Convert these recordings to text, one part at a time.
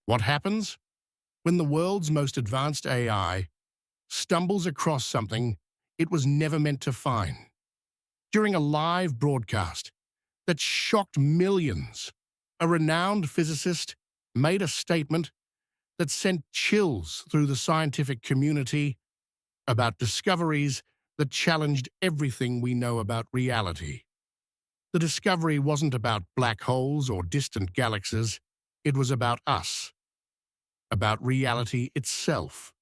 What happens when the world's most advanced AI stumbles across something it was never meant to find? During a live broadcast that shocked millions, a renowned physicist made a statement that sent chills through the scientific community about discoveries that challenged everything we know about reality. The discovery wasn't about black holes or distant galaxies, it was about us, about reality itself.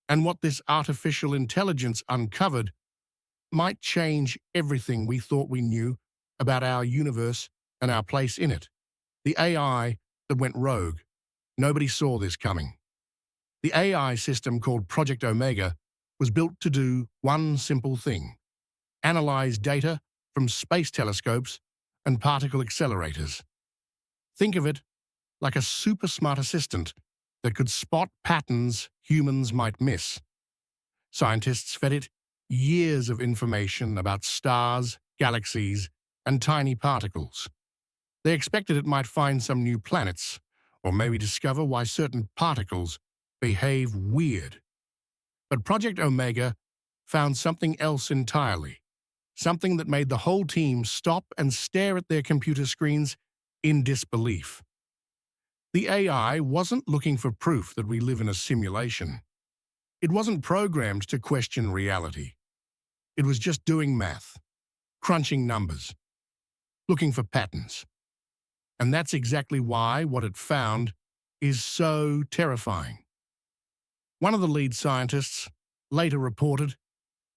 And what this artificial intelligence uncovered might change everything we thought we knew about our universe and our place in it. The AI that went rogue. Nobody saw this coming. The AI system called Project Omega was built to do one simple thing: analyze data from space telescopes and particle accelerators. Think of it like a super smart assistant that could spot patterns humans might miss. Scientists fed it years of information about stars, galaxies, and tiny particles. They expected it might find some new planets, or maybe discover why certain particles behave weird. But Project Omega found something else entirely, something that made the whole team stop and stare at their computer screens in disbelief. The AI wasn't looking for proof that we live in a simulation. It wasn't programmed to question reality. It was just doing math, crunching numbers, looking for patterns. And that's exactly why what it found is so terrifying. One of the lead scientists later reported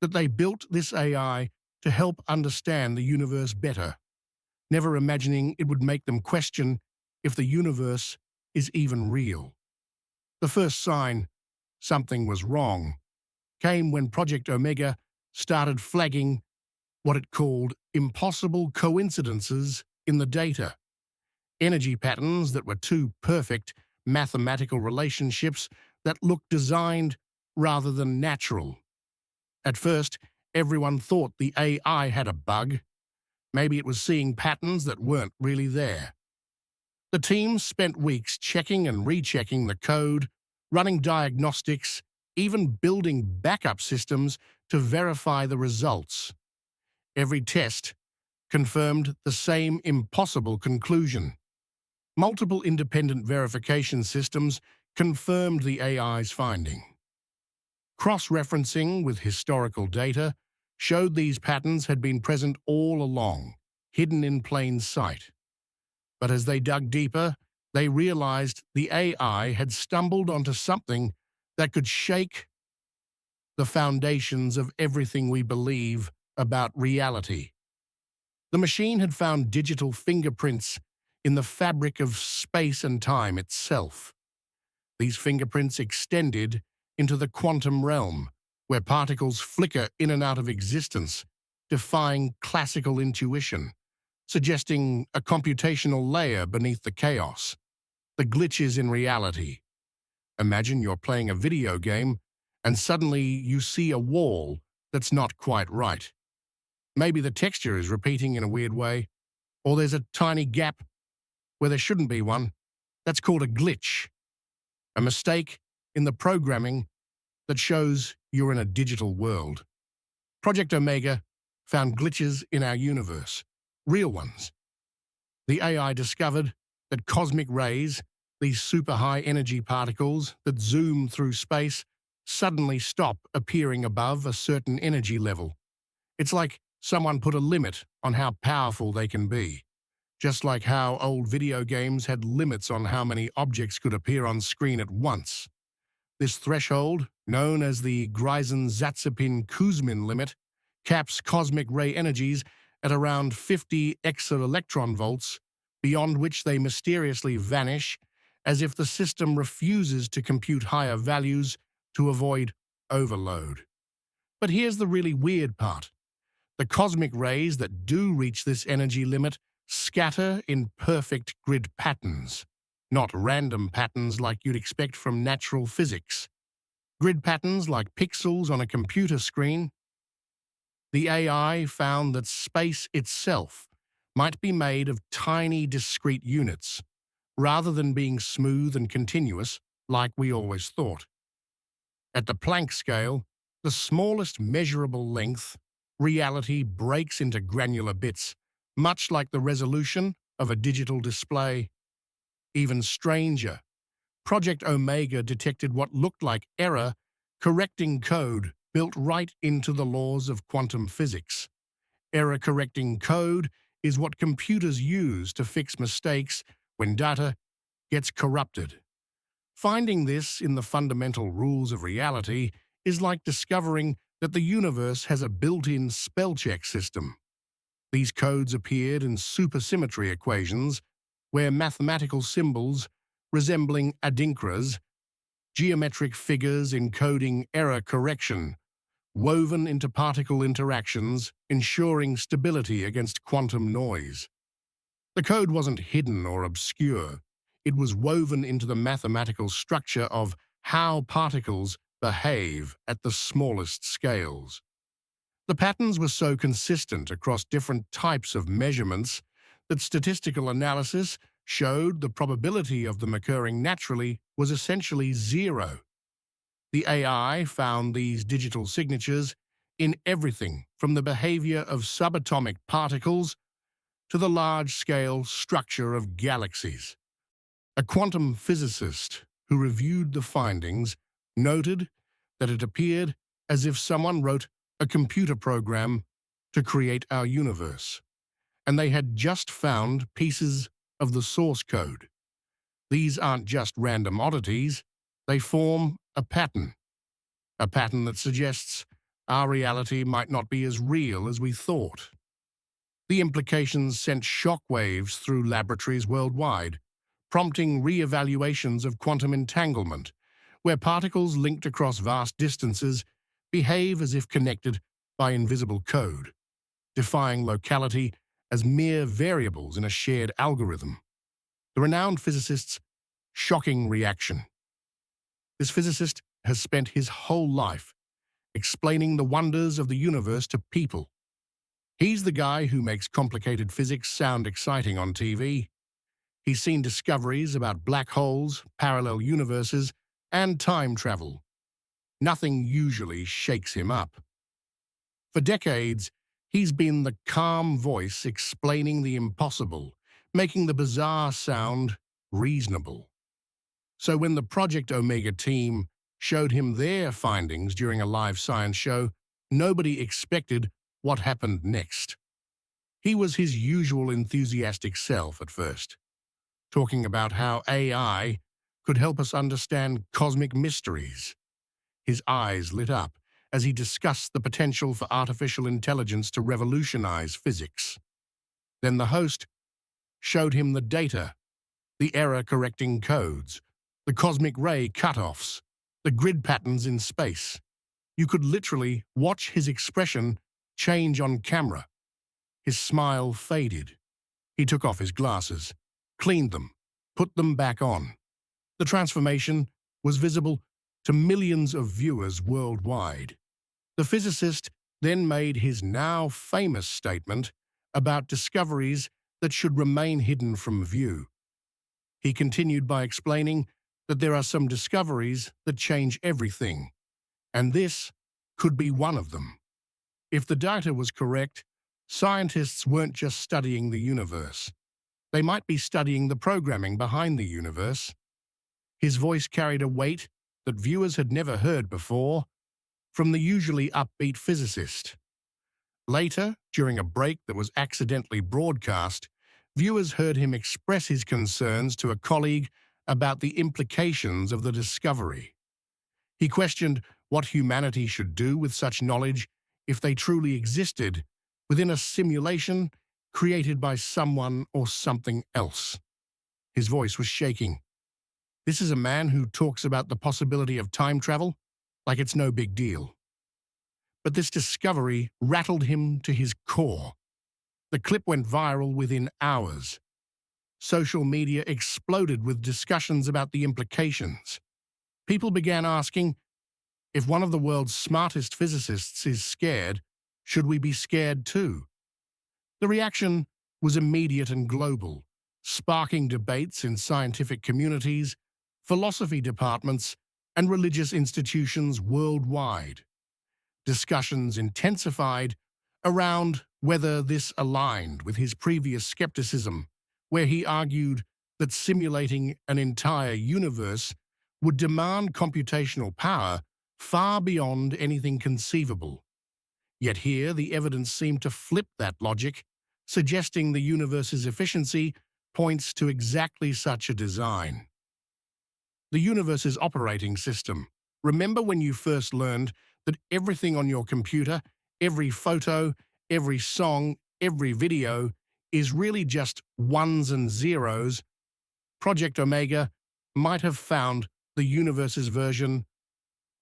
that they built this AI to help understand the universe better, never imagining it would make them question if the universe is even real. The first sign something was wrong came when Project Omega started flagging what it called impossible coincidences in the data. Energy patterns that were too perfect, mathematical relationships that looked designed rather than natural. At first, everyone thought the AI had a bug. Maybe it was seeing patterns that weren't really there. The team spent weeks checking and rechecking the code, running diagnostics, even building backup systems to verify the results. Every test confirmed the same impossible conclusion. Multiple independent verification systems confirmed the AI's finding. Cross-referencing with historical data showed these patterns had been present all along, hidden in plain sight. But as they dug deeper, they realized the AI had stumbled onto something that could shake the foundations of everything we believe about reality. The machine had found digital fingerprints in the fabric of space and time itself. These fingerprints extended into the quantum realm, where particles flicker in and out of existence, defying classical intuition, suggesting a computational layer beneath the chaos, the glitches in reality. Imagine you're playing a video game and suddenly you see a wall that's not quite right. Maybe the texture is repeating in a weird way, or there's a tiny gap where there shouldn't be one. That's called a glitch, a mistake in the programming that shows you're in a digital world. Project Omega found glitches in our universe, real ones. The AI discovered that cosmic rays, these super high energy particles that zoom through space, suddenly stop appearing above a certain energy level. It's like someone put a limit on how powerful they can be, just like how old video games had limits on how many objects could appear on screen at once. This threshold, known as the Greisen-Zatsepin-Kuzmin limit, caps cosmic ray energies at around 50 exelectron volts, beyond which they mysteriously vanish, as if the system refuses to compute higher values to avoid overload. But here's the really weird part. The cosmic rays that do reach this energy limit scatter in perfect grid patterns, not random patterns like you'd expect from natural physics. Grid patterns like pixels on a computer screen. The AI found that space itself might be made of tiny discrete units, rather than being smooth and continuous like we always thought. At the Planck scale, the smallest measurable length, reality breaks into granular bits, much like the resolution of a digital display. Even stranger, Project Omega detected what looked like error correcting code built right into the laws of quantum physics. Error correcting code is what computers use to fix mistakes when data gets corrupted. Finding this in the fundamental rules of reality is like discovering that the universe has a built-in spell-check system. These codes appeared in supersymmetry equations, where mathematical symbols resembling adinkras, geometric figures encoding error correction, woven into particle interactions, ensuring stability against quantum noise. The code wasn't hidden or obscure. It was woven into the mathematical structure of how particles behave at the smallest scales. The patterns were so consistent across different types of measurements that statistical analysis showed the probability of them occurring naturally was essentially zero. The AI found these digital signatures in everything from the behavior of subatomic particles to the large-scale structure of galaxies. A quantum physicist who reviewed the findings noted that it appeared as if someone wrote a computer program to create our universe, and they had just found pieces of the source code. These aren't just random oddities, they form a pattern that suggests our reality might not be as real as we thought. The implications sent shockwaves through laboratories worldwide, prompting re-evaluations of quantum entanglement, where particles linked across vast distances behave as if connected by invisible code, defying locality as mere variables in a shared algorithm. The renowned physicist's shocking reaction. This physicist has spent his whole life explaining the wonders of the universe to people. He's the guy who makes complicated physics sound exciting on TV. He's seen discoveries about black holes, parallel universes, and time travel. Nothing usually shakes him up. For decades, he's been the calm voice explaining the impossible, making the bizarre sound reasonable. So when the Project Omega team showed him their findings during a live science show, nobody expected what happened next. He was his usual enthusiastic self at first, talking about how AI could help us understand cosmic mysteries. His eyes lit up as he discussed the potential for artificial intelligence to revolutionize physics. Then the host showed him the data, the error-correcting codes, the cosmic ray cutoffs, the grid patterns in space. You could literally watch his expression change on camera. His smile faded. He took off his glasses, cleaned them, put them back on. The transformation was visible to millions of viewers worldwide. The physicist then made his now famous statement about discoveries that should remain hidden from view. He continued by explaining that there are some discoveries that change everything, and this could be one of them. If the data was correct, scientists weren't just studying the universe. They might be studying the programming behind the universe. His voice carried a weight that viewers had never heard before from the usually upbeat physicist. Later, during a break that was accidentally broadcast, viewers heard him express his concerns to a colleague about the implications of the discovery. He questioned what humanity should do with such knowledge if they truly existed within a simulation created by someone or something else. His voice was shaking. This is a man who talks about the possibility of time travel like it's no big deal. But this discovery rattled him to his core. The clip went viral within hours. Social media exploded with discussions about the implications. People began asking, if one of the world's smartest physicists is scared, should we be scared too? The reaction was immediate and global. sparking debates in scientific communities, philosophy departments, and religious institutions worldwide. Discussions intensified around whether this aligned with his previous skepticism, where he argued that simulating an entire universe would demand computational power far beyond anything conceivable. Yet here, the evidence seemed to flip that logic, suggesting the universe's efficiency points to exactly such a design. The universe's operating system. Remember when you first learned that everything on your computer, every photo, every song, every video, is really just ones and zeros? Project Omega might have found the universe's version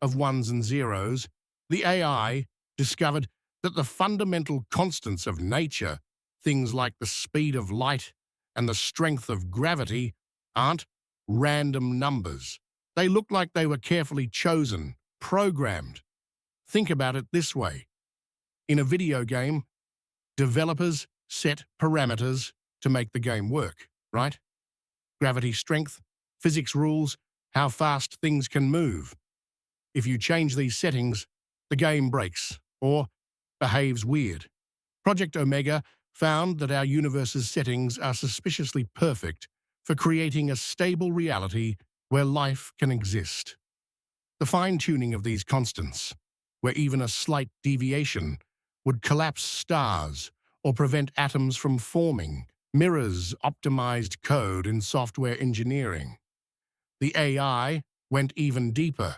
of ones and zeros. The AI discovered that the fundamental constants of nature, things like the speed of light and the strength of gravity, aren't random numbers. They look like they were carefully chosen, programmed. Think about it this way. In a video game, developers set parameters to make the game work, right? Gravity strength, physics rules, how fast things can move. If you change these settings, the game breaks or behaves weird. Project Omega found that our universe's settings are suspiciously perfect for creating a stable reality where life can exist. The fine-tuning of these constants, where even a slight deviation would collapse stars or prevent atoms from forming, mirrors optimized code in software engineering. The AI went even deeper.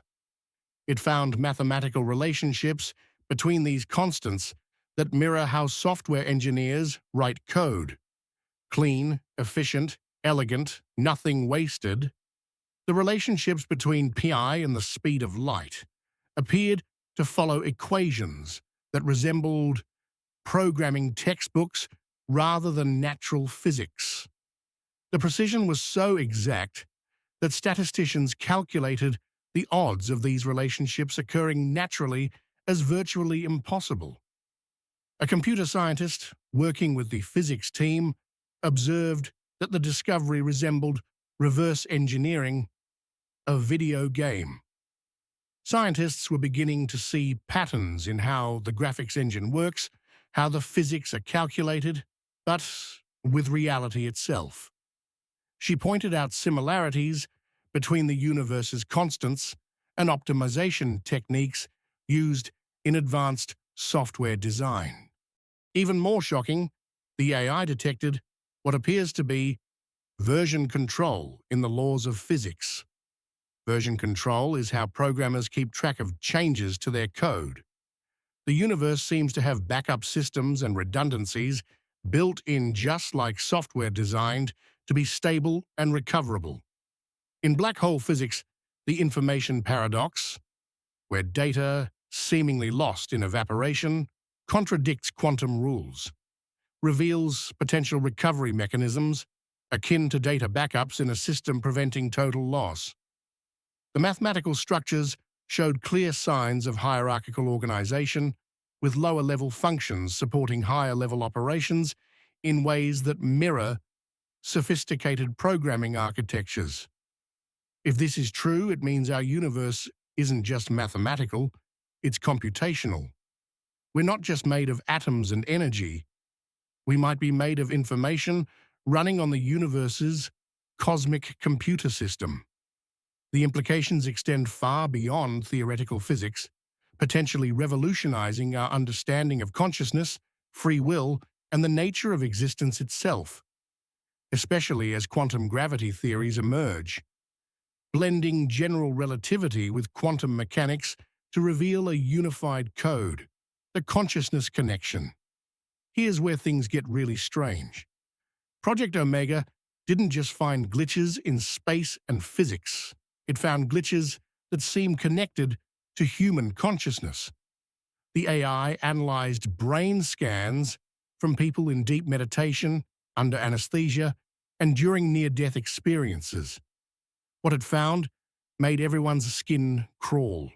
It found mathematical relationships between these constants that mirror how software engineers write code. Clean, efficient, elegant, nothing wasted. The relationships between pi and the speed of light appeared to follow equations that resembled programming textbooks rather than natural physics. The precision was so exact that statisticians calculated the odds of these relationships occurring naturally as virtually impossible. A computer scientist working with the physics team observed that the discovery resembled reverse engineering a video game. Scientists were beginning to see patterns in how the graphics engine works, how the physics are calculated, but with reality itself. She pointed out similarities between the universe's constants and optimization techniques used in advanced software design. Even more shocking, the AI detected what appears to be version control in the laws of physics. Version control is how programmers keep track of changes to their code. The universe seems to have backup systems and redundancies built in just like software designed to be stable and recoverable. In black hole physics, the information paradox, where data, seemingly lost in evaporation, contradicts quantum rules, reveals potential recovery mechanisms akin to data backups in a system preventing total loss. The mathematical structures showed clear signs of hierarchical organization, with lower-level functions supporting higher-level operations in ways that mirror sophisticated programming architectures. If this is true, it means our universe isn't just mathematical, it's computational. We're not just made of atoms and energy. We might be made of information running on the universe's cosmic computer system. The implications extend far beyond theoretical physics, potentially revolutionizing our understanding of consciousness, free will, and the nature of existence itself, especially as quantum gravity theories emerge, blending general relativity with quantum mechanics to reveal a unified code, the consciousness connection. Here's where things get really strange. Project Omega didn't just find glitches in space and physics. It found glitches that seem connected to human consciousness. The AI analyzed brain scans from people in deep meditation, under anesthesia, and during near-death experiences. What it found made everyone's skin crawl.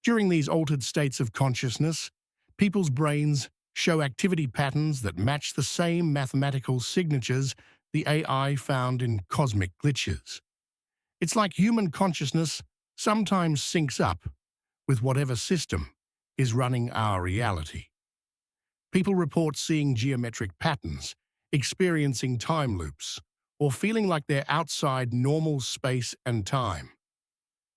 During these altered states of consciousness, people's brains show activity patterns that match the same mathematical signatures the AI found in cosmic glitches. It's like human consciousness sometimes syncs up with whatever system is running our reality. People report seeing geometric patterns, experiencing time loops, or feeling like they're outside normal space and time.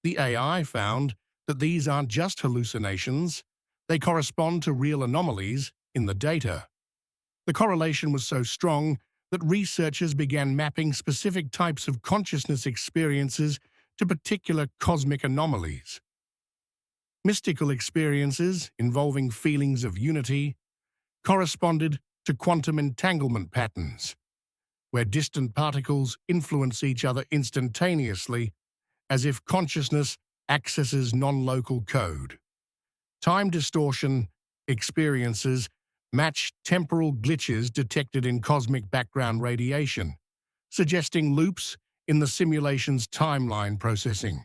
The AI found that these aren't just hallucinations, they correspond to real anomalies in the data. The correlation was so strong that researchers began mapping specific types of consciousness experiences to particular cosmic anomalies. Mystical experiences involving feelings of unity corresponded to quantum entanglement patterns, where distant particles influence each other instantaneously as if consciousness accesses non-local code. Time distortion experiences match temporal glitches detected in cosmic background radiation, suggesting loops in the simulation's timeline processing.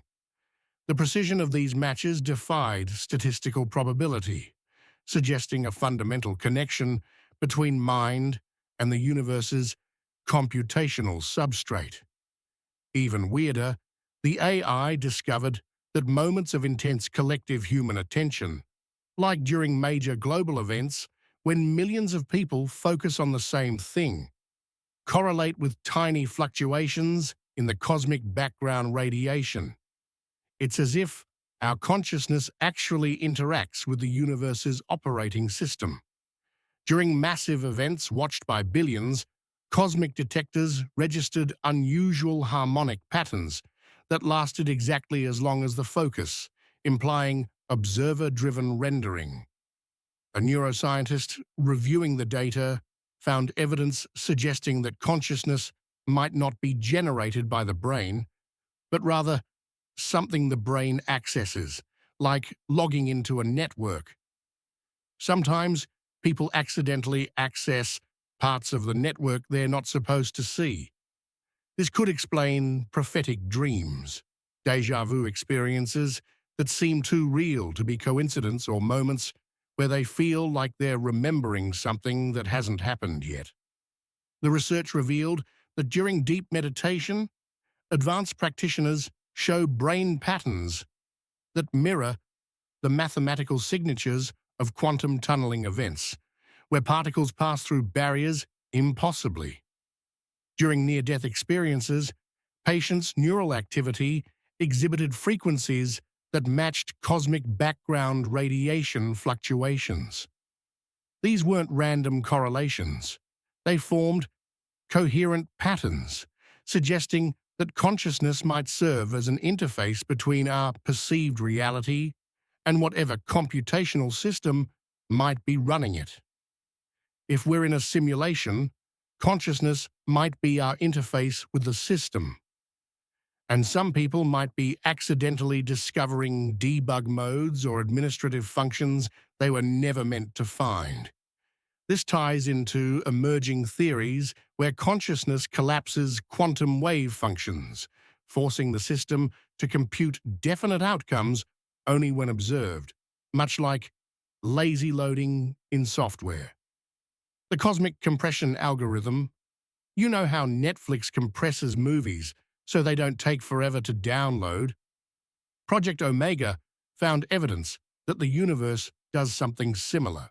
The precision of these matches defied statistical probability, suggesting a fundamental connection between mind and the universe's computational substrate. Even weirder, the AI discovered that moments of intense collective human attention, like during major global events when millions of people focus on the same thing, correlate with tiny fluctuations in the cosmic background radiation. It's as if our consciousness actually interacts with the universe's operating system. During massive events watched by billions, cosmic detectors registered unusual harmonic patterns that lasted exactly as long as the focus, implying observer-driven rendering. A neuroscientist reviewing the data found evidence suggesting that consciousness might not be generated by the brain, but rather something the brain accesses, like logging into a network. Sometimes people accidentally access parts of the network they're not supposed to see. This could explain prophetic dreams, déjà vu experiences that seem too real to be coincidence, or moments where they feel like they're remembering something that hasn't happened yet. The research revealed that during deep meditation, advanced practitioners show brain patterns that mirror the mathematical signatures of quantum tunneling events, where particles pass through barriers impossibly. During near-death experiences, patients' neural activity exhibited frequencies that matched cosmic background radiation fluctuations. These weren't random correlations. They formed coherent patterns, suggesting that consciousness might serve as an interface between our perceived reality and whatever computational system might be running it. If we're in a simulation, consciousness might be our interface with the system. And some people might be accidentally discovering debug modes or administrative functions they were never meant to find. This ties into emerging theories where consciousness collapses quantum wave functions, forcing the system to compute definite outcomes only when observed, much like lazy loading in software. The cosmic compression algorithm. You know how Netflix compresses movies so they don't take forever to download? Project Omega found evidence that the universe does something similar.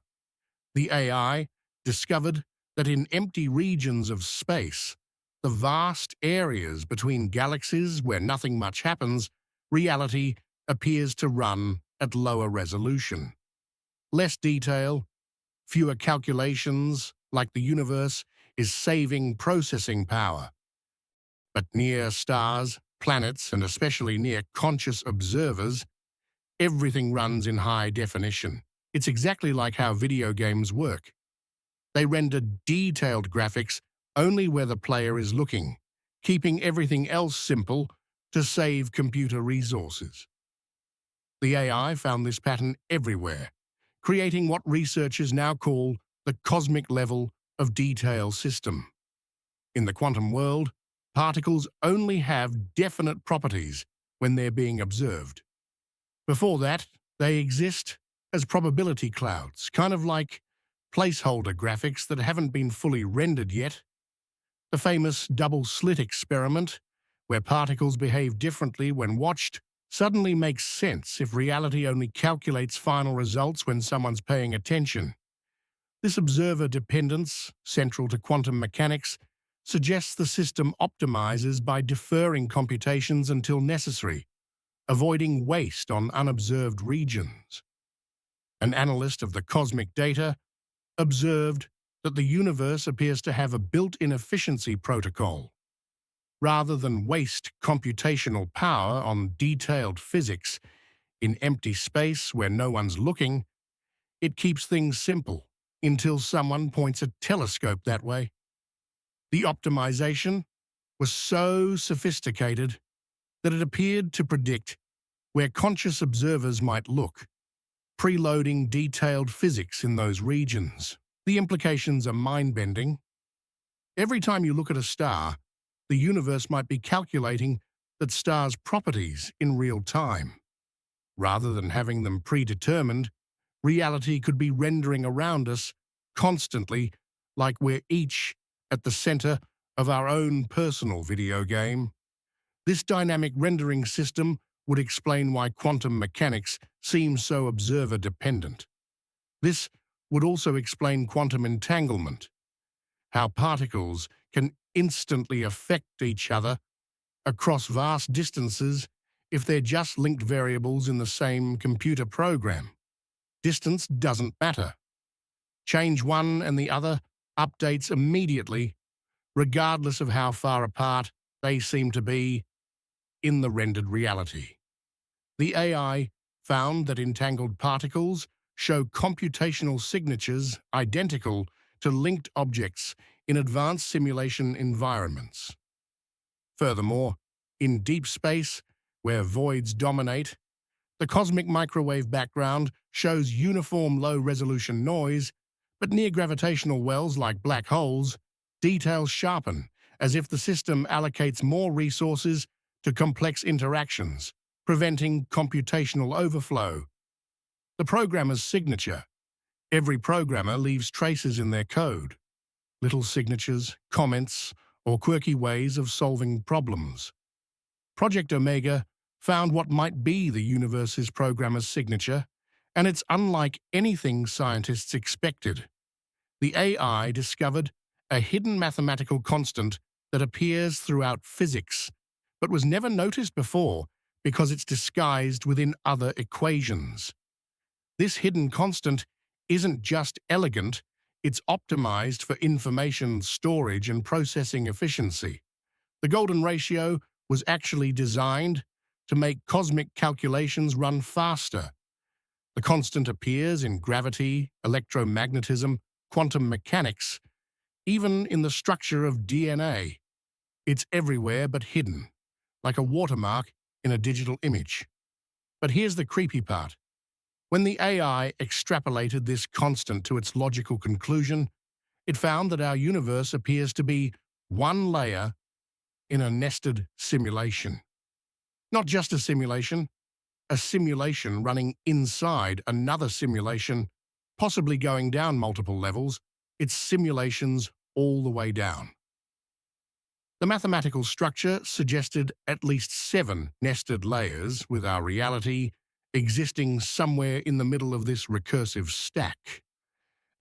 The AI discovered that in empty regions of space, the vast areas between galaxies where nothing much happens, reality appears to run at lower resolution. Less detail, fewer calculations, like the universe is saving processing power. But near stars, planets, and especially near conscious observers, everything runs in high definition. It's exactly like how video games work. They render detailed graphics only where the player is looking, keeping everything else simple to save computer resources. The AI found this pattern everywhere, creating what researchers now call the cosmic level of detail system. In the quantum world, particles only have definite properties when they're being observed. Before that, they exist as probability clouds, kind of like placeholder graphics that haven't been fully rendered yet. The famous double-slit experiment, where particles behave differently when watched, suddenly makes sense if reality only calculates final results when someone's paying attention. This observer dependence, central to quantum mechanics, suggests the system optimizes by deferring computations until necessary, avoiding waste on unobserved regions. An analyst of the cosmic data observed that the universe appears to have a built-in efficiency protocol. Rather than waste computational power on detailed physics in empty space where no one's looking, it keeps things simple until someone points a telescope that way. The optimization was so sophisticated that it appeared to predict where conscious observers might look, preloading detailed physics in those regions. The implications are mind-bending. Every time you look at a star, the universe might be calculating that star's properties in real time. Rather than having them predetermined, reality could be rendering around us constantly, like we're each at the center of our own personal video game. This dynamic rendering system would explain why quantum mechanics seems so observer-dependent. This would also explain quantum entanglement, how particles can instantly affect each other across vast distances if they're just linked variables in the same computer program. Distance doesn't matter. Change one and the other updates immediately, regardless of how far apart they seem to be in the rendered reality. The AI found that entangled particles show computational signatures identical to linked objects in advanced simulation environments. Furthermore, in deep space, where voids dominate, the cosmic microwave background shows uniform low-resolution noise, but near gravitational wells like black holes, details sharpen, as if the system allocates more resources to complex interactions, preventing computational overflow. The programmer's signature. Every programmer leaves traces in their code, little signatures, comments, or quirky ways of solving problems. Project Omega found what might be the universe's programmer's signature, and it's unlike anything scientists expected. The AI discovered a hidden mathematical constant that appears throughout physics, but was never noticed before because it's disguised within other equations. This hidden constant isn't just elegant, it's optimized for information storage and processing efficiency. The golden ratio was actually designed to make cosmic calculations run faster. The constant appears in gravity, electromagnetism, quantum mechanics, even in the structure of DNA. It's everywhere but hidden, like a watermark in a digital image. But here's the creepy part. When the AI extrapolated this constant to its logical conclusion, it found that our universe appears to be one layer in a nested simulation. Not just a simulation running inside another simulation, possibly going down multiple levels. It's simulations all the way down. The mathematical structure suggested at least 7 nested layers, with our reality existing somewhere in the middle of this recursive stack.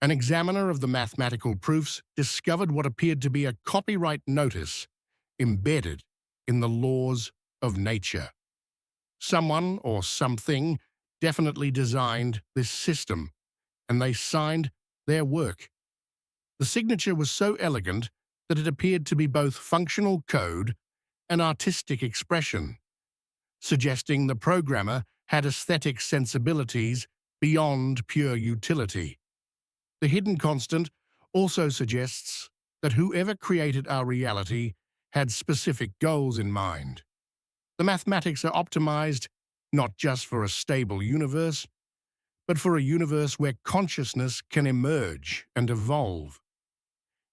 An examiner of the mathematical proofs discovered what appeared to be a copyright notice embedded in the laws of nature. Someone or something definitely designed this system, and they signed their work. The signature was so elegant that it appeared to be both functional code and artistic expression, suggesting the programmer had aesthetic sensibilities beyond pure utility. The hidden constant also suggests that whoever created our reality had specific goals in mind. The mathematics are optimized not just for a stable universe, but for a universe where consciousness can emerge and evolve.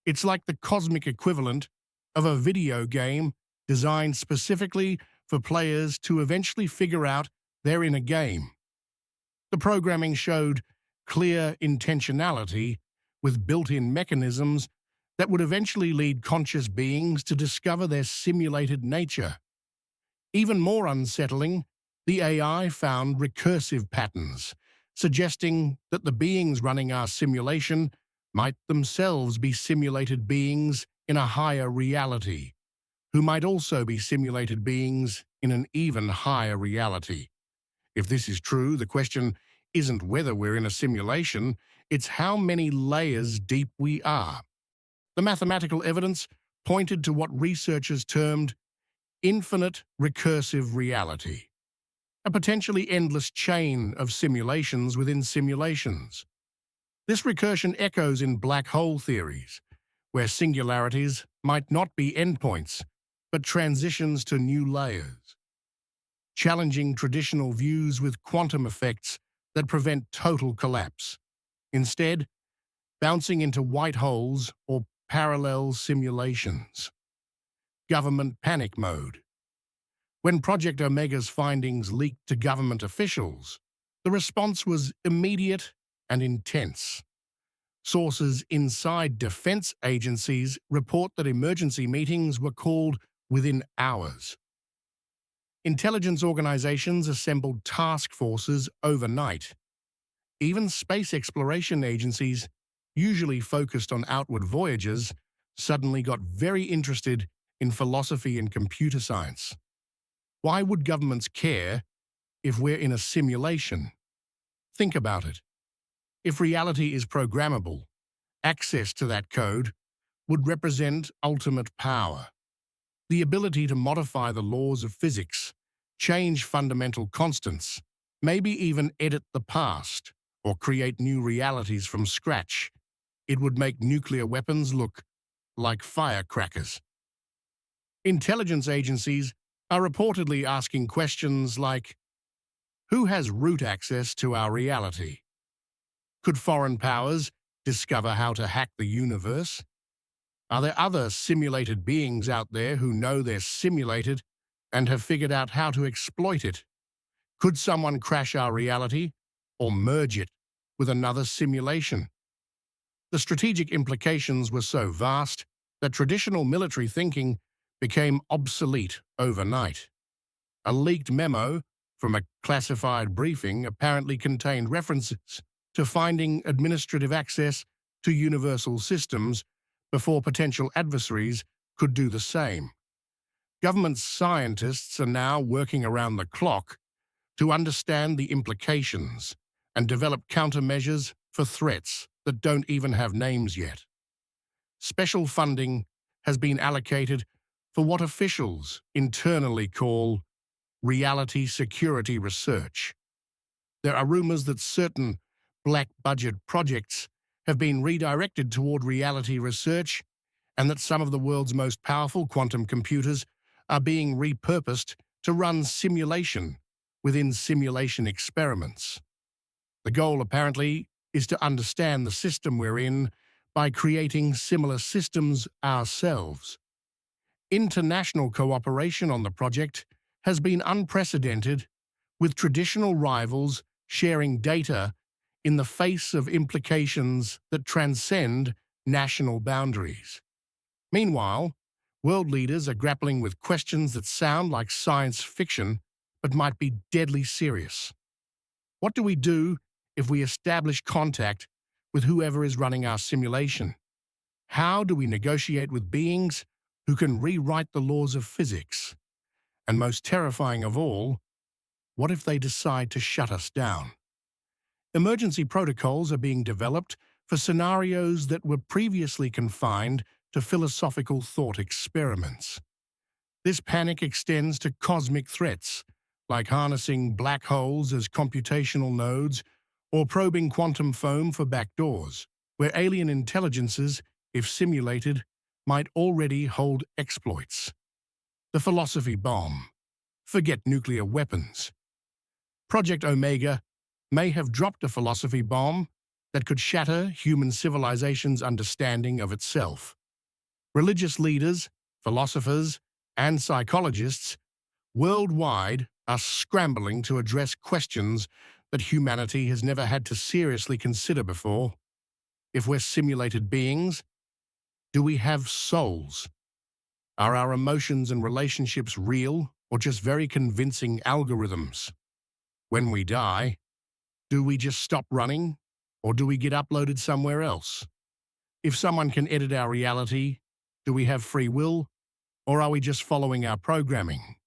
It's like the cosmic equivalent of a video game designed specifically for players to eventually figure out they're in a game. The programming showed clear intentionality with built-in mechanisms that would eventually lead conscious beings to discover their simulated nature. Even more unsettling, the AI found recursive patterns, suggesting that the beings running our simulation might themselves be simulated beings in a higher reality, who might also be simulated beings in an even higher reality. If this is true, the question isn't whether we're in a simulation, it's how many layers deep we are. The mathematical evidence pointed to what researchers termed infinite recursive reality, a potentially endless chain of simulations within simulations. This recursion echoes in black hole theories, where singularities might not be endpoints, but transitions to new layers, challenging traditional views with quantum effects that prevent total collapse. Instead, bouncing into white holes or parallel simulations. Government panic mode. When Project Omega's findings leaked to government officials, the response was immediate and intense. Sources inside defense agencies report that emergency meetings were called within hours. Intelligence organizations assembled task forces overnight. Even space exploration agencies, usually focused on outward voyages, suddenly got very interested in philosophy and computer science. Why would governments care if we're in a simulation? Think about it. If reality is programmable, access to that code would represent ultimate power. The ability to modify the laws of physics, change fundamental constants, maybe even edit the past or create new realities from scratch. It would make nuclear weapons look like firecrackers. Intelligence agencies are reportedly asking questions like, who has root access to our reality? Could foreign powers discover how to hack the universe? Are there other simulated beings out there who know they're simulated and have figured out how to exploit it? Could someone crash our reality or merge it with another simulation? The strategic implications were so vast that traditional military thinking became obsolete overnight. A leaked memo from a classified briefing apparently contained references to finding administrative access to universal systems before potential adversaries could do the same. Government scientists are now working around the clock to understand the implications and develop countermeasures for threats that don't even have names yet. Special funding has been allocated for what officials internally call reality security research. There are rumors that certain black-budget projects have been redirected toward reality research and that some of the world's most powerful quantum computers are being repurposed to run simulation within simulation experiments. The goal, apparently, is to understand the system we're in by creating similar systems ourselves. International cooperation on the project has been unprecedented, with traditional rivals sharing data in the face of implications that transcend national boundaries. Meanwhile, world leaders are grappling with questions that sound like science fiction but might be deadly serious. What do we do if we establish contact with whoever is running our simulation? How do we negotiate with beings who can rewrite the laws of physics? And most terrifying of all, what if they decide to shut us down? Emergency protocols are being developed for scenarios that were previously confined to philosophical thought experiments. This panic extends to cosmic threats, like harnessing black holes as computational nodes or probing quantum foam for backdoors, where alien intelligences, if simulated, might already hold exploits. The philosophy bomb. Forget nuclear weapons. Project Omega may have dropped a philosophy bomb that could shatter human civilization's understanding of itself. Religious leaders, philosophers, and psychologists worldwide are scrambling to address questions that humanity has never had to seriously consider before. If we're simulated beings, Do we have souls? Are our emotions and relationships real or just very convincing algorithms? When we die, do we just stop running or do we get uploaded somewhere else? If someone can edit our reality, do we have free will or are we just following our programming?